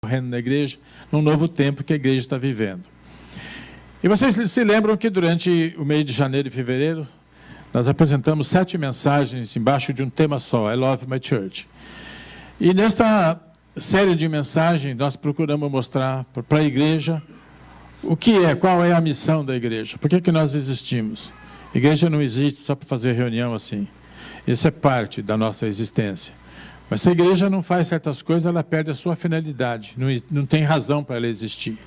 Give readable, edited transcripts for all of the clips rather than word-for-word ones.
ocorrendo na igreja, num novo tempo que a igreja está vivendo. E vocês se lembram que durante o mês de janeiro e fevereiro, nós apresentamos 7 mensagens embaixo de um tema só, I Love My Church. E nesta série de mensagens, nós procuramos mostrar para a igreja o que é, qual é a missão da igreja, por que nós existimos. A igreja não existe só para fazer reunião assim. Isso é parte da nossa existência. Mas se a igreja não faz certas coisas, ela perde a sua finalidade, não tem razão para ela existir.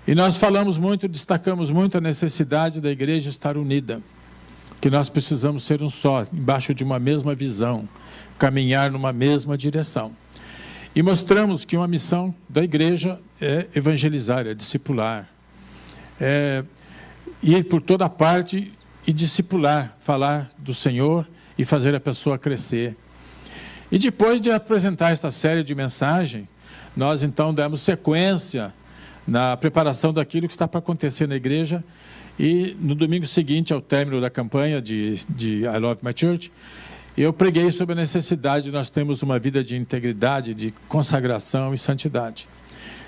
E nós falamos muito, destacamos muito a necessidade da igreja estar unida, que nós precisamos ser um só, embaixo de uma mesma visão, caminhar numa mesma direção. E mostramos que uma missão da igreja é evangelizar, é discipular, é ir por toda parte e discipular, falar do Senhor e fazer a pessoa crescer. E depois de apresentar esta série de mensagens, nós então demos sequência na preparação daquilo que está para acontecer na igreja. E no domingo seguinte, ao término da campanha de I Love My Church, eu preguei sobre a necessidade de nós termos uma vida de integridade, de consagração e santidade.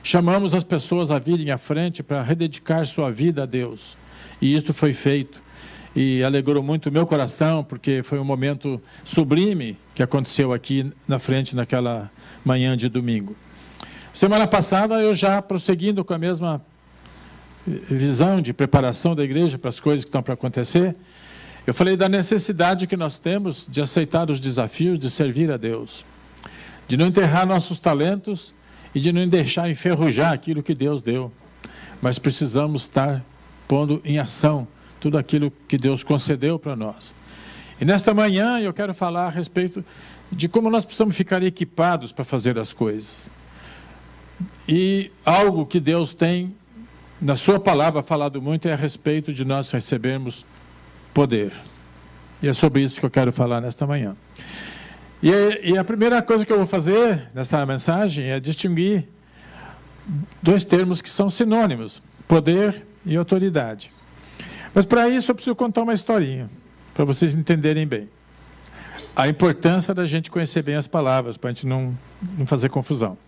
Chamamos as pessoas a virem à frente para rededicar sua vida a Deus. E isto foi feito. E alegrou muito o meu coração, porque foi um momento sublime que aconteceu aqui na frente, naquela manhã de domingo. Semana passada, eu já prosseguindo com a mesma visão de preparação da igreja para as coisas que estão para acontecer, eu falei da necessidade que nós temos de aceitar os desafios, de servir a Deus, de não enterrar nossos talentos e de não deixar enferrujar aquilo que Deus deu, mas precisamos estar pondo em ação tudo aquilo que Deus concedeu para nós. E nesta manhã eu quero falar a respeito de como nós precisamos ficar equipados para fazer as coisas. E algo que Deus tem, na sua palavra, falado muito, é a respeito de nós recebermos poder. E é sobre isso que eu quero falar nesta manhã. E a primeira coisa que eu vou fazer nesta mensagem é distinguir 2 termos que são sinônimos, poder e autoridade. Mas para isso eu preciso contar uma historinha, para vocês entenderem bem. A importância da gente conhecer bem as palavras, para a gente não fazer confusão.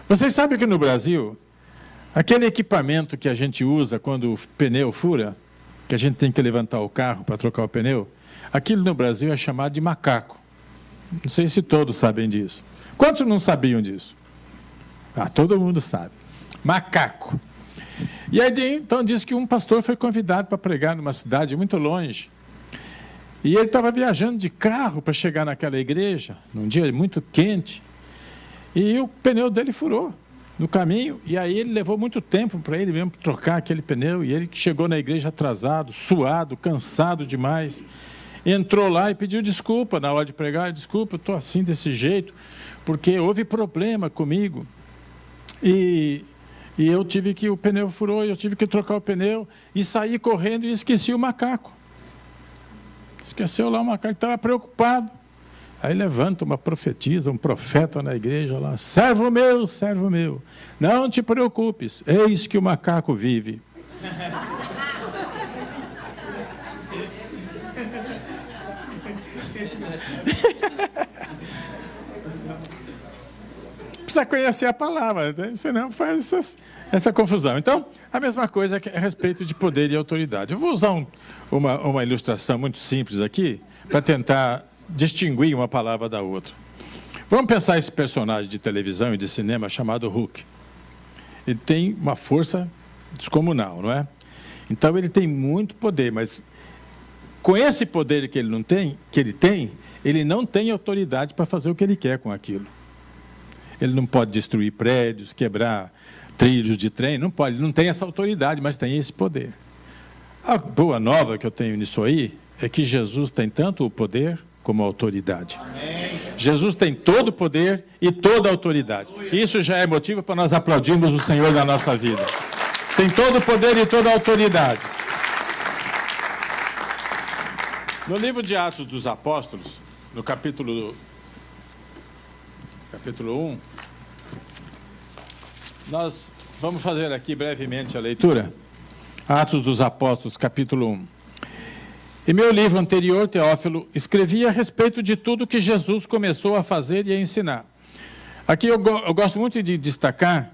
Vocês sabem que no Brasil, aquele equipamento que a gente usa quando o pneu fura, que a gente tem que levantar o carro para trocar o pneu, aquilo no Brasil é chamado de macaco. Não sei se todos sabem disso. Quantos não sabiam disso? Ah, todo mundo sabe. Macaco. E aí, então, diz que um pastor foi convidado para pregar numa cidade muito longe. E ele estava viajando de carro para chegar naquela igreja, num dia muito quente, e o pneu dele furou no caminho, e aí ele levou muito tempo para ele mesmo trocar aquele pneu, e ele chegou na igreja atrasado, suado, cansado demais, entrou lá e pediu desculpa na hora de pregar. Desculpa, eu estou assim desse jeito, porque houve problema comigo, e eu tive que, o pneu furou, eu tive que trocar o pneu, e saí correndo e esqueci o macaco. Esqueceu lá o macaco, estava preocupado. Aí levanta uma profetisa, um profeta na igreja lá, servo meu, não te preocupes, eis que o macaco vive. Precisa conhecer a palavra, né? Senão faz essa confusão. Então, a mesma coisa a respeito de poder e autoridade. Eu vou usar uma ilustração muito simples aqui, para tentar distinguir uma palavra da outra. Vamos pensar esse personagem de televisão e de cinema chamado Hulk. Ele tem uma força descomunal, não é? Então ele tem muito poder, mas com esse poder que ele não tem autoridade para fazer o que ele quer com aquilo. Ele não pode destruir prédios, quebrar trilhos de trem, não pode, ele não tem essa autoridade, mas tem esse poder. A boa nova que eu tenho nisso aí é que Jesus tem tanto o poder como a autoridade. Amém. Jesus tem todo o poder e toda a autoridade. Isso já é motivo para nós aplaudirmos o Senhor na nossa vida. Tem todo o poder e toda a autoridade. No livro de Atos dos Apóstolos, no capítulo 1, nós vamos fazer aqui brevemente a leitura. Atos dos Apóstolos, capítulo 1. Em meu livro anterior, Teófilo, escrevi a respeito de tudo que Jesus começou a fazer e a ensinar, Aqui eu gosto muito de destacar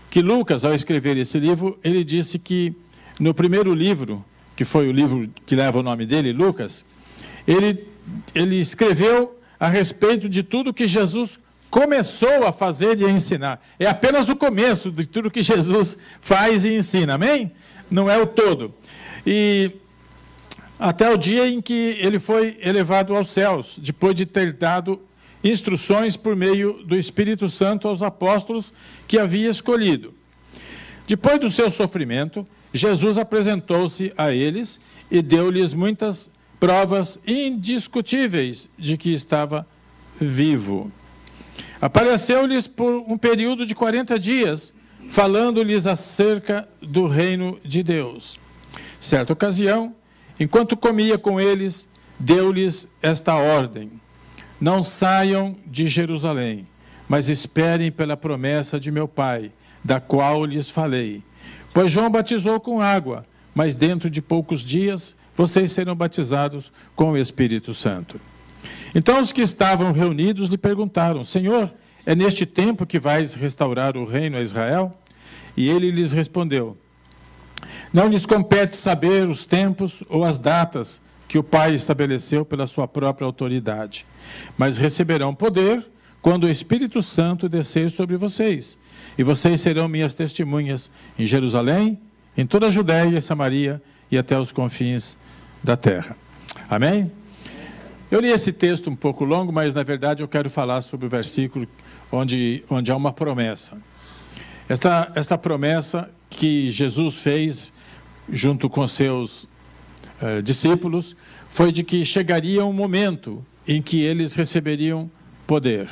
que Lucas, ao escrever esse livro, ele disse que no primeiro livro, que foi o livro que leva o nome dele, Lucas, ele escreveu a respeito de tudo que Jesus começou a fazer e a ensinar. É apenas o começo de tudo que Jesus faz e ensina, amém? Não é o todo. E até o dia em que ele foi elevado aos céus, depois de ter dado instruções por meio do Espírito Santo aos apóstolos que havia escolhido. Depois do seu sofrimento, Jesus apresentou-se a eles e deu-lhes muitas provas indiscutíveis de que estava vivo. Apareceu-lhes por um período de 40 dias, falando-lhes acerca do reino de Deus. Certa ocasião, enquanto comia com eles, deu-lhes esta ordem: não saiam de Jerusalém, mas esperem pela promessa de meu Pai, da qual lhes falei. Pois João batizou com água, mas dentro de poucos dias vocês serão batizados com o Espírito Santo. Então os que estavam reunidos lhe perguntaram: Senhor, é neste tempo que vais restaurar o reino a Israel? E ele lhes respondeu: não lhes compete saber os tempos ou as datas que o Pai estabeleceu pela sua própria autoridade, mas receberão poder quando o Espírito Santo descer sobre vocês, e vocês serão minhas testemunhas em Jerusalém, em toda a Judéia e Samaria e até os confins da terra. Amém? Eu li esse texto um pouco longo, mas na verdade eu quero falar sobre o versículo onde há uma promessa. Esta promessa que Jesus fez junto com seus discípulos foi de que chegaria um momento em que eles receberiam poder,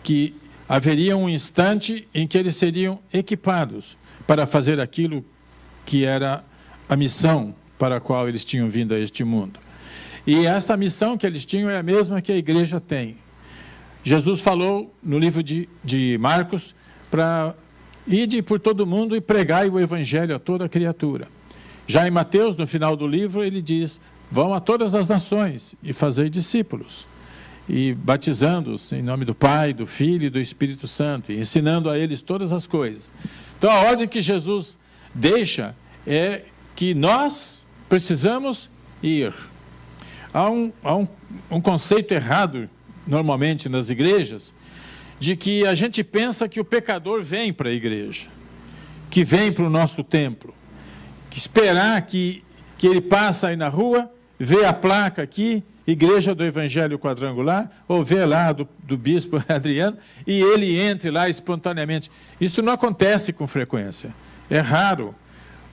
que haveria um instante em que eles seriam equipados para fazer aquilo que era a missão para a qual eles tinham vindo a este mundo. E esta missão que eles tinham é a mesma que a igreja tem. Jesus falou no livro de Marcos para ide por todo mundo e pregai o evangelho a toda criatura. Já em Mateus, no final do livro, ele diz: vão a todas as nações e fazei discípulos, e batizando-os em nome do Pai, do Filho e do Espírito Santo, e ensinando a eles todas as coisas. Então a ordem que Jesus deixa é que nós precisamos ir. Há um conceito errado, normalmente nas igrejas, de que a gente pensa que o pecador vem para a igreja, que vem para o nosso templo, que esperar que ele passa aí na rua, vê a placa aqui, Igreja do Evangelho Quadrangular, ou vê lá do bispo Adriano, e ele entre lá espontaneamente. Isso não acontece com frequência, é raro,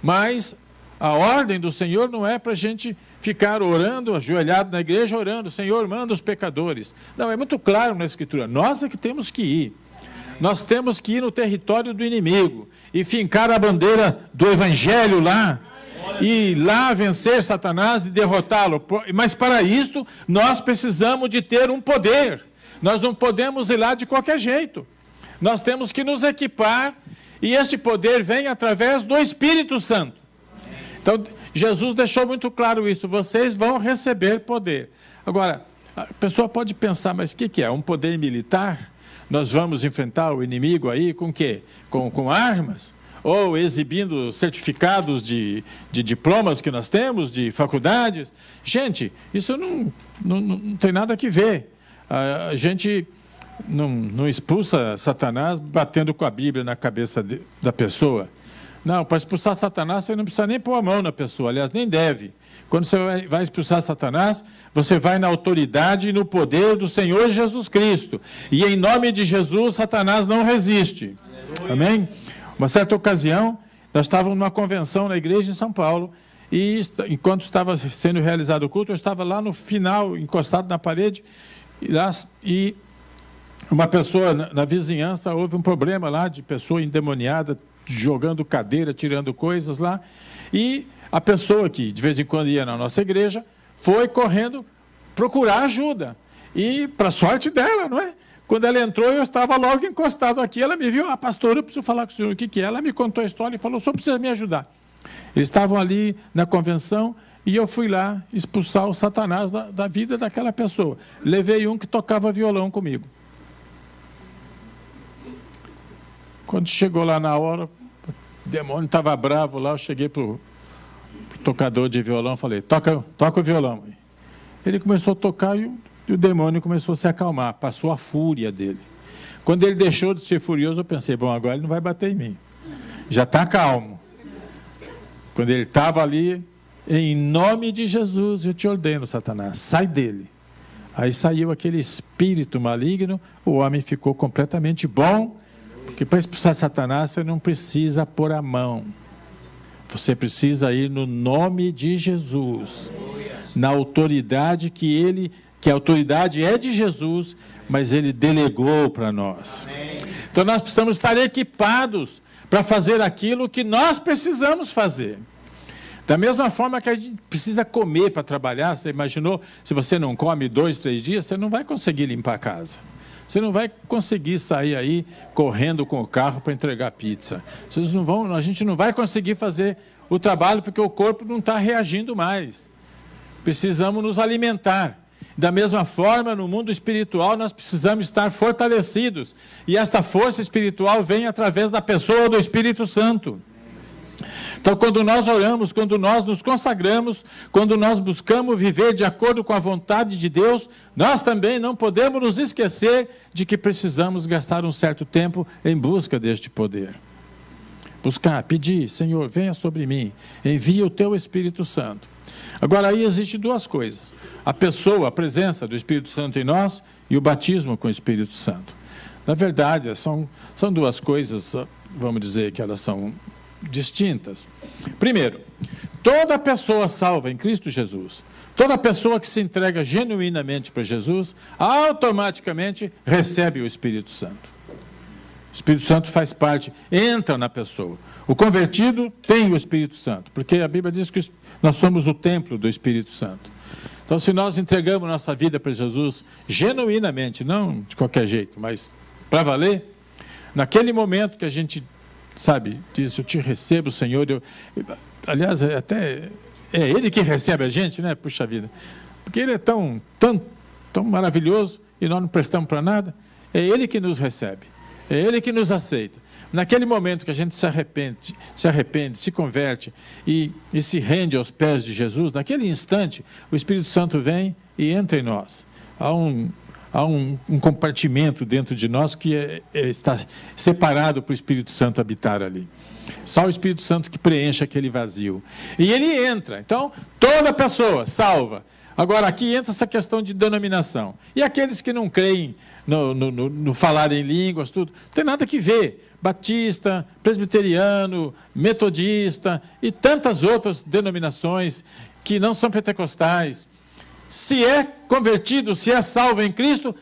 mas a ordem do Senhor não é para a gente ficar orando, ajoelhado na igreja, orando: Senhor, manda os pecadores. Não, é muito claro na Escritura, nós é que temos que ir. Nós temos que ir no território do inimigo e fincar a bandeira do Evangelho lá, e lá vencer Satanás e derrotá-lo. Mas para isso, nós precisamos de ter um poder. Nós não podemos ir lá de qualquer jeito. Nós temos que nos equipar, e este poder vem através do Espírito Santo. Então, Jesus deixou muito claro isso: vocês vão receber poder. Agora, a pessoa pode pensar: mas o que é? Um poder militar? Nós vamos enfrentar o inimigo aí com o quê? Com armas? Ou exibindo certificados de diplomas que nós temos, de faculdades? Gente, isso não tem nada que ver. A gente não expulsa Satanás batendo com a Bíblia na cabeça da pessoa. Não, para expulsar Satanás, você não precisa nem pôr a mão na pessoa, aliás, nem deve. Quando você vai expulsar Satanás, você vai na autoridade e no poder do Senhor Jesus Cristo. E em nome de Jesus, Satanás não resiste. Amém? Uma certa ocasião, nós estávamos numa convenção na igreja em São Paulo, e enquanto estava sendo realizado o culto, eu estava lá no final, encostado na parede, e uma pessoa na vizinhança, houve um problema lá de pessoa endemoniada, jogando cadeira, tirando coisas lá, e a pessoa que de vez em quando ia na nossa igreja foi correndo procurar ajuda, e para sorte dela, não é? Quando ela entrou, eu estava logo encostado aqui, ela me viu: pastor, eu preciso falar com o senhor. O que é? Ela me contou a história e falou: o senhor precisa me ajudar. Eles estavam ali na convenção, e eu fui lá expulsar o Satanás da vida daquela pessoa. Levei um que tocava violão comigo. Quando chegou lá na hora, o demônio estava bravo lá, eu cheguei para o tocador de violão, falei, toca o violão. Ele começou a tocar e o demônio começou a se acalmar, passou a fúria dele. Quando ele deixou de ser furioso, eu pensei, bom, agora ele não vai bater em mim. Já está calmo. Quando ele estava ali, em nome de Jesus, eu te ordeno, Satanás, sai dele. Aí saiu aquele espírito maligno, o homem ficou completamente bom, porque para expulsar Satanás você não precisa pôr a mão. Você precisa ir no nome de Jesus, na autoridade que a autoridade é de Jesus, mas ele delegou para nós. Então nós precisamos estar equipados para fazer aquilo que nós precisamos fazer. Da mesma forma que a gente precisa comer para trabalhar, você imaginou, se você não come 2, 3 dias, você não vai conseguir limpar a casa. Você não vai conseguir sair aí correndo com o carro para entregar pizza. A gente não vai conseguir fazer o trabalho porque o corpo não está reagindo mais. Precisamos nos alimentar. Da mesma forma, no mundo espiritual, nós precisamos estar fortalecidos. E esta força espiritual vem através da pessoa do Espírito Santo. Então, quando nós oramos, quando nós nos consagramos, quando nós buscamos viver de acordo com a vontade de Deus, nós também não podemos nos esquecer de que precisamos gastar um certo tempo em busca deste poder. Buscar, pedir, Senhor, venha sobre mim, envia o teu Espírito Santo. Agora, aí existem duas coisas. A pessoa, a presença do Espírito Santo em nós e o batismo com o Espírito Santo. Na verdade, são duas coisas, vamos dizer que elas são distintas. Primeiro, toda pessoa salva em Cristo Jesus, toda pessoa que se entrega genuinamente para Jesus, automaticamente recebe o Espírito Santo. O Espírito Santo faz parte, entra na pessoa. O convertido tem o Espírito Santo, porque a Bíblia diz que nós somos o templo do Espírito Santo. Então, se nós entregamos nossa vida para Jesus genuinamente, não de qualquer jeito, mas para valer, naquele momento que a gente diz, eu te recebo, Senhor. Aliás, é Ele que recebe a gente, né? Puxa vida. Porque Ele é tão maravilhoso e nós não prestamos para nada. É Ele que nos recebe. É Ele que nos aceita. Naquele momento que a gente se arrepende, se converte e se rende aos pés de Jesus, naquele instante, o Espírito Santo vem e entra em nós. Há um compartimento dentro de nós que está separado para o Espírito Santo habitar ali. Só o Espírito Santo que preenche aquele vazio. E ele entra. Então, toda pessoa salva. Agora, aqui entra essa questão de denominação. E aqueles que não creem no falar em línguas, tudo, não tem nada que ver. Batista, presbiteriano, metodista e tantas outras denominações que não são pentecostais. Se é convertido, se é salvo em Cristo,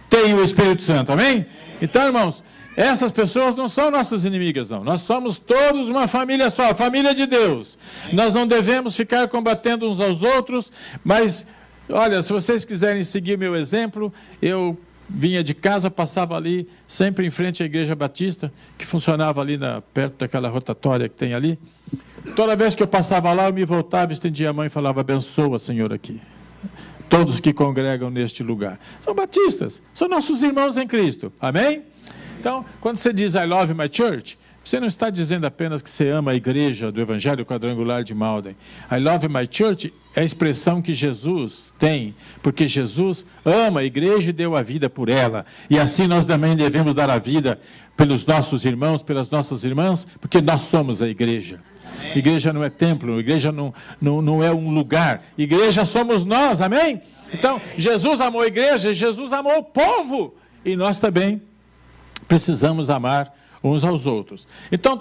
tem o Espírito Santo, amém? Então, irmãos, essas pessoas não são nossas inimigas, não. Nós somos todos uma família só, a família de Deus. Nós não devemos ficar combatendo uns aos outros, mas, olha, se vocês quiserem seguir meu exemplo, eu vinha de casa, passava ali, sempre em frente à Igreja Batista, que funcionava ali perto daquela rotatória que tem ali. Toda vez que eu passava lá, eu me voltava, estendia a mão e falava, abençoa, Senhor, aqui. Todos que congregam neste lugar. São batistas, são nossos irmãos em Cristo. Amém? Então, quando você diz I love my church, você não está dizendo apenas que você ama a igreja do Evangelho Quadrangular de Malden. I love my church é a expressão que Jesus tem, porque Jesus ama a igreja e deu a vida por ela. E assim nós também devemos dar a vida pelos nossos irmãos, pelas nossas irmãs, porque nós somos a igreja. Igreja não é templo, igreja não é um lugar. Igreja somos nós, amém? Então, Jesus amou a igreja, Jesus amou o povo. E nós também precisamos amar uns aos outros. Então,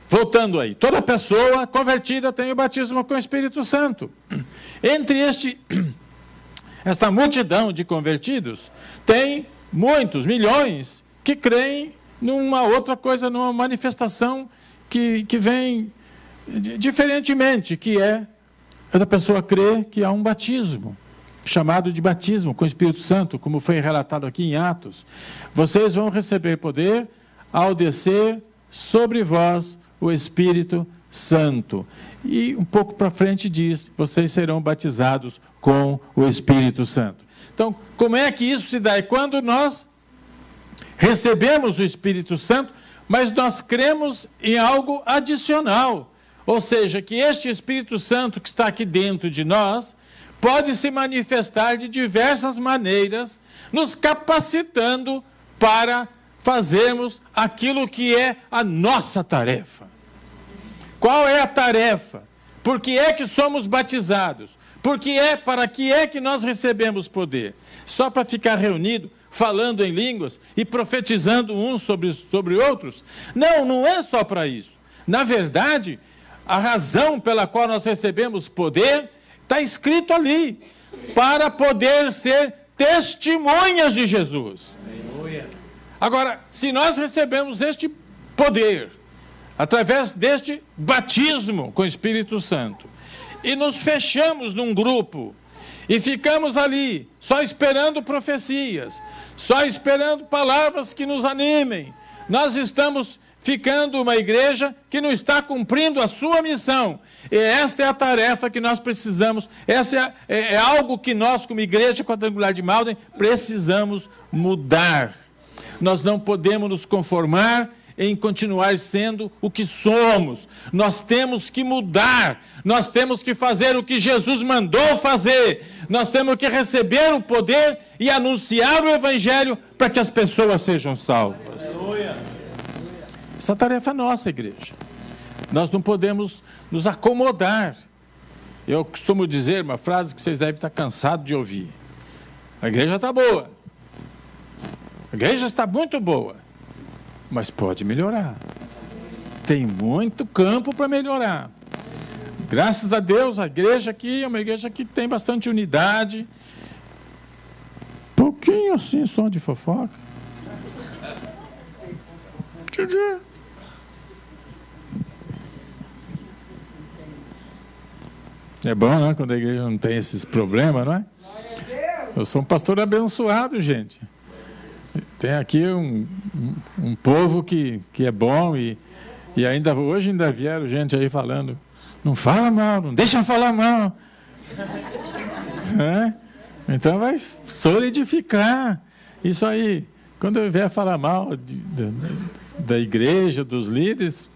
voltando aí, toda pessoa convertida tem o batismo com o Espírito Santo. Entre esta multidão de convertidos, tem muitos, milhões, que creem numa outra coisa, numa manifestação que vem diferentemente, que é da pessoa crer que há um batismo, chamado de batismo com o Espírito Santo, como foi relatado aqui em Atos. Vocês vão receber poder ao descer sobre vós o Espírito Santo. E um pouco para frente diz, vocês serão batizados com o Espírito Santo. Então, como é que isso se dá? E quando nós recebemos o Espírito Santo, mas nós cremos em algo adicional. Ou seja, que este Espírito Santo que está aqui dentro de nós pode se manifestar de diversas maneiras, nos capacitando para fazermos aquilo que é a nossa tarefa. Qual é a tarefa? Por que é que somos batizados? Para que é que nós recebemos poder? Só para ficar reunido, falando em línguas e profetizando uns sobre outros? Não, não é só para isso. Na verdade, a razão pela qual nós recebemos poder está escrito ali, para poder ser testemunhas de Jesus. Agora, se nós recebemos este poder, através deste batismo com o Espírito Santo, e nos fechamos num grupo, e ficamos ali, só esperando profecias, só esperando palavras que nos animem, nós estamos ficando uma igreja que não está cumprindo a sua missão. E esta é a tarefa que nós precisamos, essa é algo que nós, como Igreja Quadrangular de Malden, precisamos mudar. Nós não podemos nos conformar em continuar sendo o que somos. Nós temos que mudar, nós temos que fazer o que Jesus mandou fazer, nós temos que receber o poder e anunciar o Evangelho para que as pessoas sejam salvas. Essa tarefa é nossa, igreja. Nós não podemos nos acomodar. Eu costumo dizer uma frase que vocês devem estar cansados de ouvir. A igreja está boa. A igreja está muito boa. Mas pode melhorar. Tem muito campo para melhorar. Graças a Deus, a igreja aqui é uma igreja que tem bastante unidade. Pouquinho assim, só de fofoca. É bom, né? Quando a igreja não tem esses problemas, não é? Eu sou um pastor abençoado, gente. Tem aqui um povo que é bom e hoje ainda vieram gente aí falando, não fala mal, não deixa falar mal. É? Então vai solidificar isso aí. Quando eu vier falar mal da igreja, dos líderes,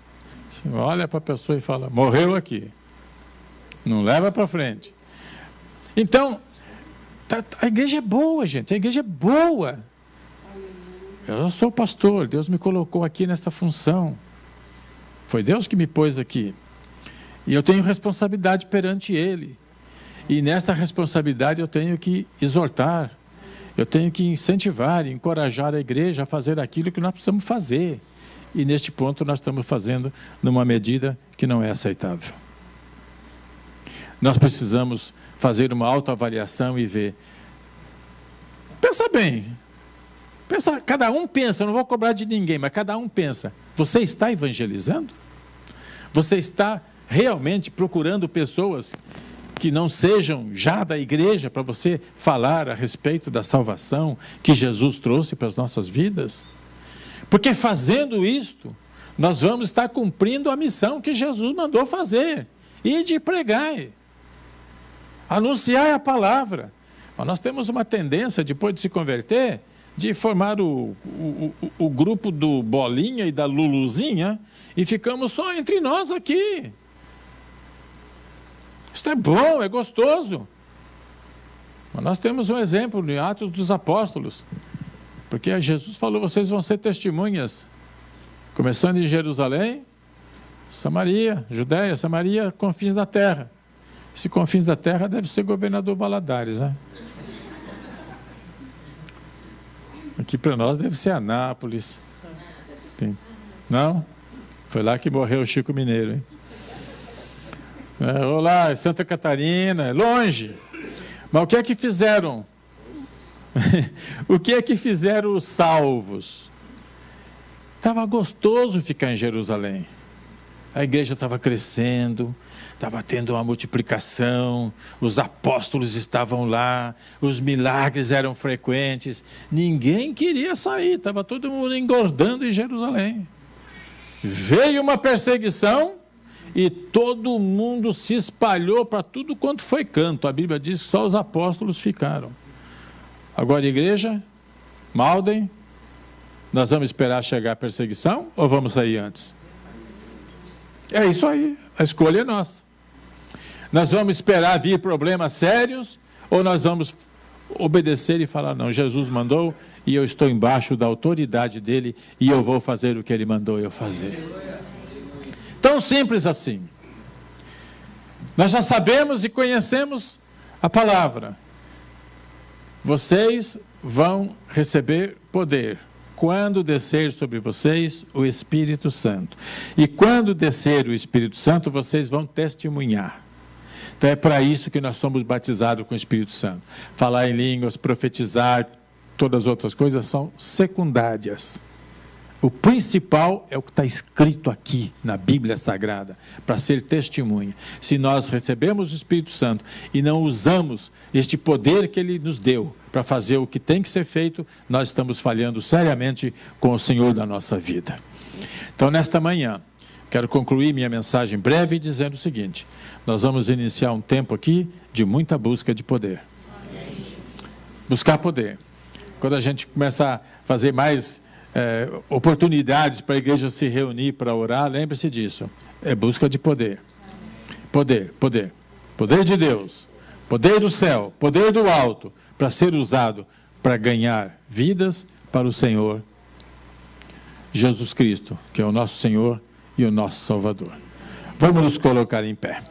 você olha para a pessoa e fala, morreu aqui. Não leva para frente. Então, a igreja é boa, gente. A igreja é boa. Eu sou pastor. Deus me colocou aqui nesta função. Foi Deus que me pôs aqui. E eu tenho responsabilidade perante Ele. E nesta responsabilidade eu tenho que exortar. Eu tenho que incentivar e encorajar a igreja a fazer aquilo que nós precisamos fazer. E neste ponto nós estamos fazendo numa medida que não é aceitável. Nós precisamos fazer uma autoavaliação e ver. Pensa bem. Cada um pensa, eu não vou cobrar de ninguém, mas cada um pensa. Você está evangelizando? Você está realmente procurando pessoas que não sejam já da igreja para você falar a respeito da salvação que Jesus trouxe para as nossas vidas? Porque fazendo isto, nós vamos estar cumprindo a missão que Jesus mandou fazer. E de pregar. Anunciar a palavra. Mas nós temos uma tendência, depois de se converter, de formar o grupo do Bolinha e da Luluzinha e ficamos só entre nós aqui. Isso é bom, é gostoso. Mas nós temos um exemplo em Atos dos Apóstolos. Porque Jesus falou, vocês vão ser testemunhas. Começando em Jerusalém, Samaria, Judéia, Samaria, confins da terra. Esse confins da terra deve ser governador Valadares, né? Aqui para nós deve ser Anápolis. Não? Foi lá que morreu o Chico Mineiro, hein? Olá, Santa Catarina, é longe. Mas o que é que fizeram? O que é que fizeram os salvos? Estava gostoso ficar em Jerusalém. A igreja estava crescendo, estava tendo uma multiplicação, os apóstolos estavam lá, os milagres eram frequentes, ninguém queria sair, estava todo mundo engordando em Jerusalém. Veio uma perseguição e todo mundo se espalhou para tudo quanto foi canto. A Bíblia diz que só os apóstolos ficaram. Agora, igreja, Malden, Nós vamos esperar chegar a perseguição ou vamos sair antes? É isso aí, a escolha é nossa. Nós vamos esperar vir problemas sérios ou nós vamos obedecer e falar, não, Jesus mandou e eu estou embaixo da autoridade dele e eu vou fazer o que ele mandou eu fazer. Tão simples assim. Nós já sabemos e conhecemos a palavra. Vocês vão receber poder quando descer sobre vocês o Espírito Santo. E quando descer o Espírito Santo, vocês vão testemunhar. Então é para isso que nós somos batizados com o Espírito Santo. Falar em línguas, profetizar, todas as outras coisas são secundárias. O principal é o que está escrito aqui na Bíblia Sagrada, para ser testemunha. Se nós recebemos o Espírito Santo e não usamos este poder que Ele nos deu para fazer o que tem que ser feito, nós estamos falhando seriamente com o Senhor da nossa vida. Então, nesta manhã, quero concluir minha mensagem breve dizendo o seguinte: nós vamos iniciar um tempo aqui de muita busca de poder. Buscar poder. Quando a gente começa a fazer mais oportunidades para a igreja se reunir para orar, lembre-se disso, é busca de poder. Poder, poder. Poder de Deus, poder do céu, poder do alto, para ser usado para ganhar vidas para o Senhor Jesus Cristo, que é o nosso Senhor e o nosso Salvador. Vamos nos colocar em pé.